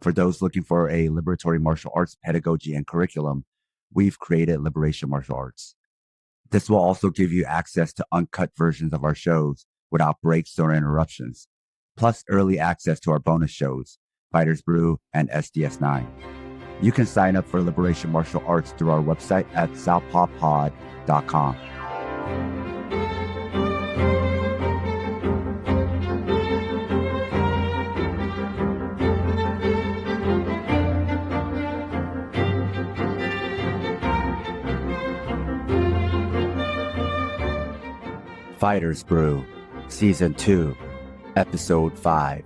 For those looking for a liberatory martial arts pedagogy and curriculum, we've created Liberation Martial Arts. This will also give you access to uncut versions of our shows without breaks or interruptions, plus early access to our bonus shows, Fighters Brew and SDS9. You can sign up for Liberation Martial Arts through our website at southpawpod.com. Fighters Brew, Season 2, Episode 5.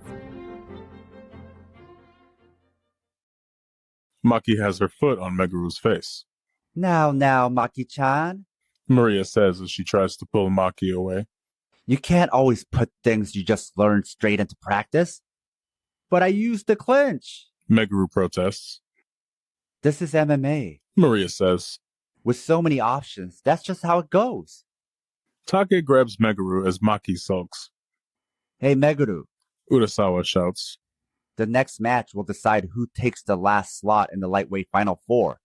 Maki has her foot on Meguru's face. Now, Maki-chan. Maria says as she tries to pull Maki away. You can't always put things you just learned straight into practice. But I used the clinch. Meguru protests. This is MMA. Maria says. With so many options, that's just how it goes. Take grabs Meguru as Maki sulks. Hey, Meguru. Urasawa shouts. The next match will decide who takes the last slot in the lightweight Final Four.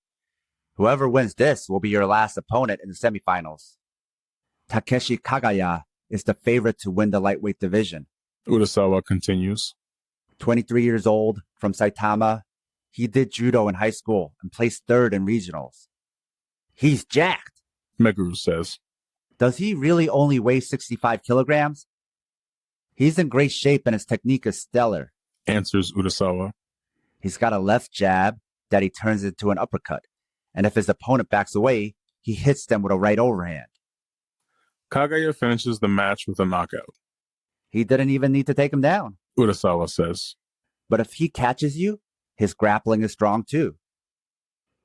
Whoever wins this will be your last opponent in the semifinals. Takeshi Kagaya is the favorite to win the lightweight division. Urasawa continues. 23 years old, from Saitama. He did judo in high school and placed third in regionals. He's jacked, Meguru says. Does he really only weigh 65 kilograms? He's in great shape and his technique is stellar, answers Urasawa. He's got a left jab that he turns into an uppercut, and if his opponent backs away, he hits them with a right overhand. Kagaya finishes the match with a knockout. He didn't even need to take him down, Urasawa says. But if he catches you, his grappling is strong too.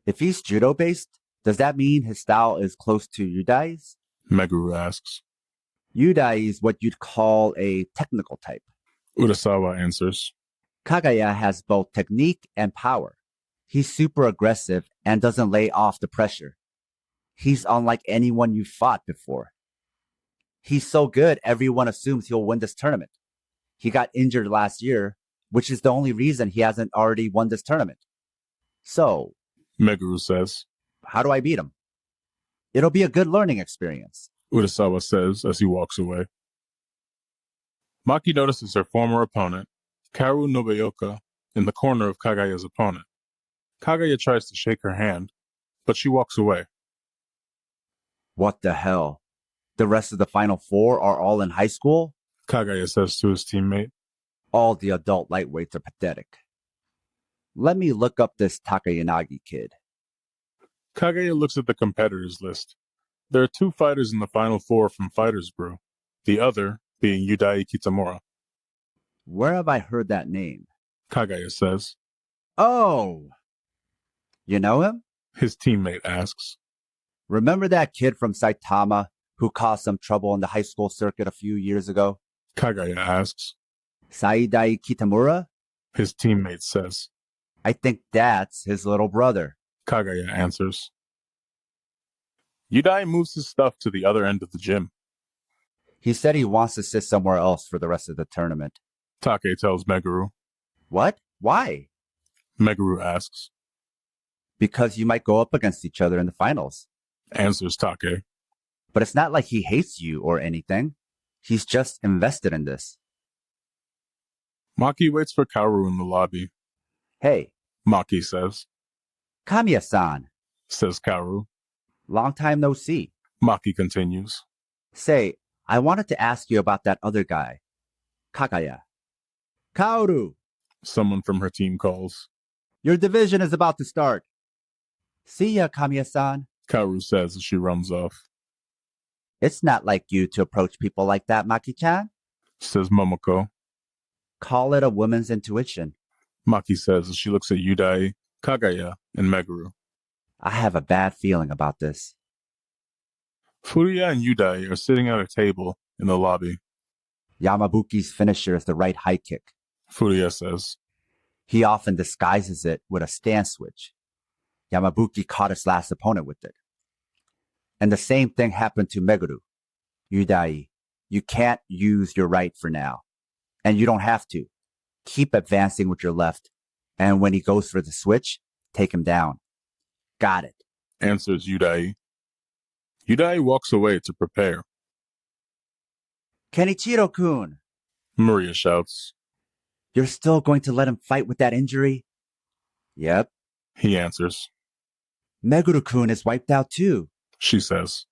If he's judo-based, does that mean his style is close to Yudai's? Meguru asks. Yudai is what you'd call a technical type. Urasawa answers. Kagaya has both technique and power. He's super aggressive and doesn't lay off the pressure. He's unlike anyone you've fought before. He's so good, everyone assumes he'll win this tournament. He got injured last year, which is the only reason he hasn't already won this tournament. So, Meguru says, how do I beat him? It'll be a good learning experience, Urasawa says as he walks away. Maki notices her former opponent, Kaoru Nobuoka, in the corner of Kagaya's opponent. Kagaya tries to shake her hand, but she walks away. What the hell? The rest of the Final Four are all in high school? Kagaya says to his teammate. All the adult lightweights are pathetic. Let me look up this Takayanagi kid. Kagaya looks at the competitors list. There are 2 fighters in the Final Four from Fighters Brew, the other being Yudai Kitamura. Where have I heard that name? Kagaya says. Oh! You know him? His teammate asks. Remember that kid from Saitama who caused some trouble on the high school circuit a few years ago? Kagaya asks. Saidai Kitamura? His teammate says. I think that's his little brother. Kagaya answers. Yudai moves his stuff to the other end of the gym. He said he wants to sit somewhere else for the rest of the tournament. Take tells Meguru. What? Why? Meguru asks. Because you might go up against each other in the finals, answers Take. But it's not like he hates you or anything. He's just invested in this. Maki waits for Kaoru in the lobby. Hey, Maki says. Kamiya-san, says Kaoru. Long time no see. Maki continues. Say, I wanted to ask you about that other guy, Kagaya. Kaoru! Someone from her team calls. Your division is about to start. See ya, Kamiya-san, Kaoru says as she runs off. It's not like you to approach people like that, Maki-chan, says Momoko. Call it a woman's intuition, Maki says as she looks at Yudai, Kagaya, and Meguru. I have a bad feeling about this. Furuya and Yudai are sitting at a table in the lobby. Yamabuki's finisher is the right high kick, Furuya says. He often disguises it with a stance switch. Yamabuki caught his last opponent with it. And the same thing happened to Meguru. Yudai, you can't use your right for now. And you don't have to. Keep advancing with your left, And when he goes for the switch, take him down. Got it, answers Yudai. Yudai walks away to prepare. Kenichiro-kun, Maria shouts. you're still going to let him fight with that injury? Yep. He answers. Meguru-kun is wiped out too. She says.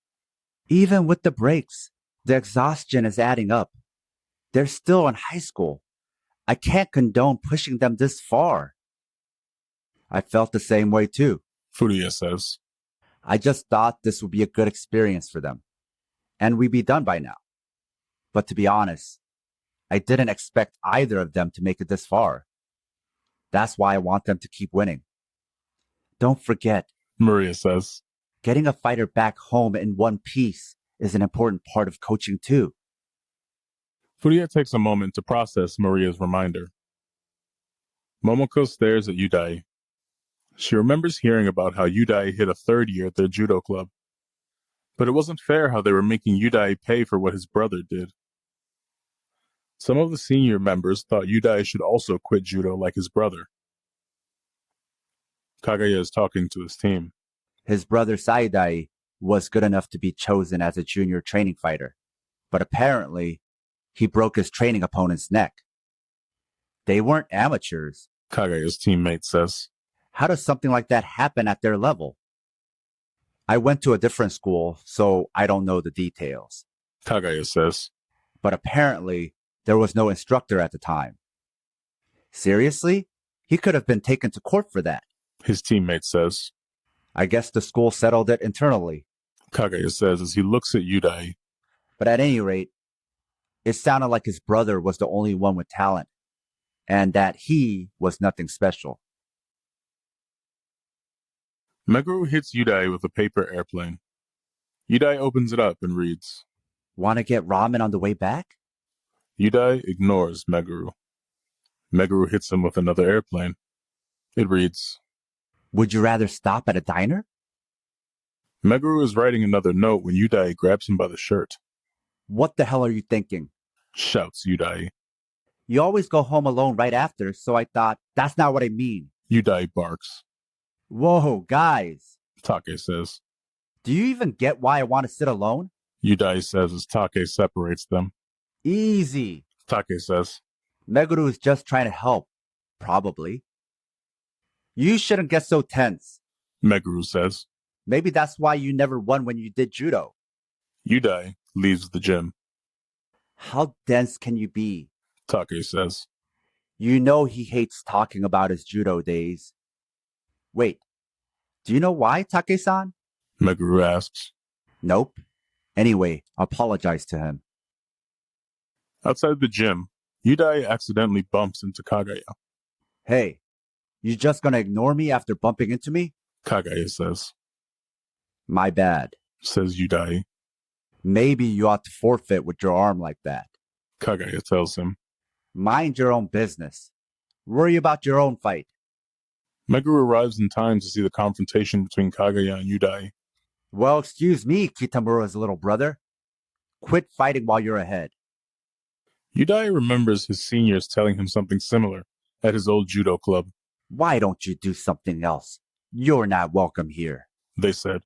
Even with the breaks, the exhaustion is adding up. They're still in high school. I can't condone pushing them this far. I felt the same way too. Furuya says. I just thought this would be a good experience for them, and we'd be done by now. But to be honest, I didn't expect either of them to make it this far. That's why I want them to keep winning. Don't forget, Maria says. Getting a fighter back home in one piece is an important part of coaching too. Furuya takes a moment to process Maria's reminder. Momoko stares at Yudai. She remembers hearing about how Yudai hit a third year at their judo club. But it wasn't fair how they were making Yudai pay for what his brother did. Some of the senior members thought Yudai should also quit judo like his brother. Kagaya is talking to his team. His brother Saidai was good enough to be chosen as a junior training fighter, but apparently he broke his training opponent's neck. They weren't amateurs. Kagaya's teammate says. How does something like that happen at their level? I went to a different school, so I don't know the details. Kagaya says. But apparently there was no instructor at the time. Seriously? He could have been taken to court for that. His teammate says. I guess the school settled it internally. Kagaya says as he looks at Yudai. But at any rate, it sounded like his brother was the only one with talent, and that he was nothing special. Meguru hits Yudai with a paper airplane. Yudai opens it up and reads. Want to get ramen on the way back? Yudai ignores Meguru. Meguru hits him with another airplane. It reads. Would you rather stop at a diner? Meguru is writing another note when Yudai grabs him by the shirt. What the hell are you thinking? Shouts Yudai. You always go home alone right after, so I thought, that's not what I mean. Yudai barks. Whoa, guys. Take says. Do you even get why I want to sit alone? Yudai says as Take separates them. Easy. Take says. Meguru is just trying to help. Probably. You shouldn't get so tense. Meguru says. Maybe that's why you never won when you did judo. Yudai leaves the gym. How dense can you be? Take says. You know he hates talking about his judo days. Wait, do you know why, Take-san? Meguru asks. Nope. Anyway, apologize to him. Outside the gym, Yudai accidentally bumps into Kagaya. Hey, you just gonna ignore me after bumping into me? Kagaya says. My bad, says Yudai. Maybe you ought to forfeit with your arm like that. Kagaya tells him. Mind your own business. Worry about your own fight. Meguru arrives in time to see the confrontation between Kagaya and Yudai. Well, excuse me, Kitamura's little brother. Quit fighting while you're ahead. Yudai remembers his seniors telling him something similar at his old judo club. Why don't you do something else? You're not welcome here, they said.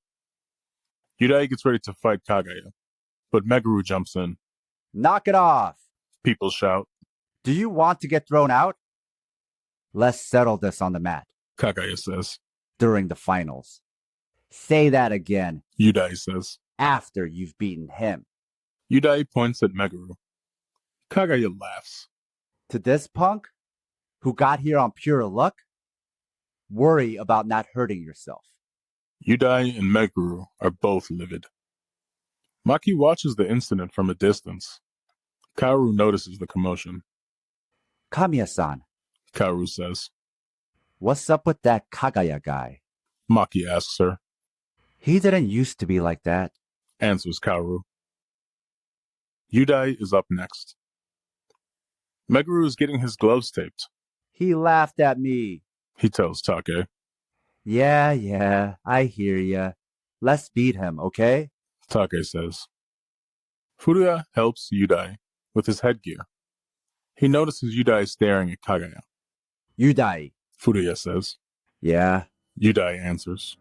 Yudai gets ready to fight Kagaya, but Meguru jumps in. Knock it off! People shout. Do you want to get thrown out? Let's settle this on the mat. Kagaya says. During the finals. Say that again. Yudai says. After you've beaten him. Yudai points at Meguru. Kagaya laughs. To this punk? Who got here on pure luck? Worry about not hurting yourself. Yudai and Meguru are both livid. Maki watches the incident from a distance. Kaoru notices the commotion. Kamiya-san, Kaoru says. What's up with that Kagaya guy? Maki asks her. He didn't used to be like that, answers Kaoru. Yudai is up next. Meguru is getting his gloves taped. He laughed at me, he tells Take. Yeah, I hear ya. Let's beat him, okay? Take says. Furuya helps Yudai with his headgear. He notices Yudai staring at Kagaya. Yudai, Furuya says. Yeah. Yudai answers.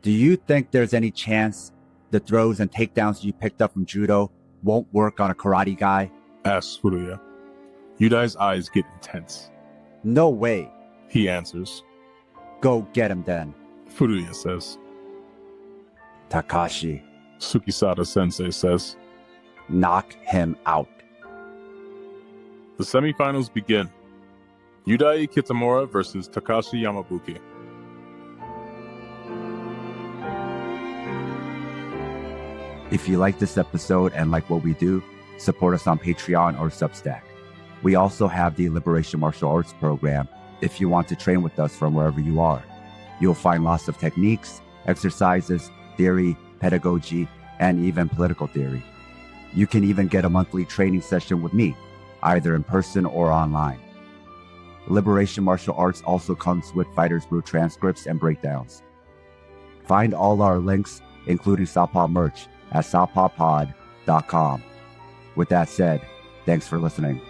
Do you think there's any chance the throws and takedowns you picked up from judo won't work on a karate guy? Asks Furuya. Yudai's eyes get intense. No way. He answers. Go get him then. Furuya says. Takashi, Tsukisada Sensei says. knock him out. The semifinals begin. Yudai Kitamura versus Takashi Yamabuki. If you like this episode and like what we do, support us on Patreon or Substack. We also have the Liberation Martial Arts program if you want to train with us from wherever you are. You'll find lots of techniques, exercises, theory, pedagogy, and even political theory. You can even get a monthly training session with me, either in person or online. Liberation Martial Arts also comes with Fighters Brew transcripts and breakdowns. Find all our links, including Southpaw merch, at southpawpod.com. With that said, thanks for listening.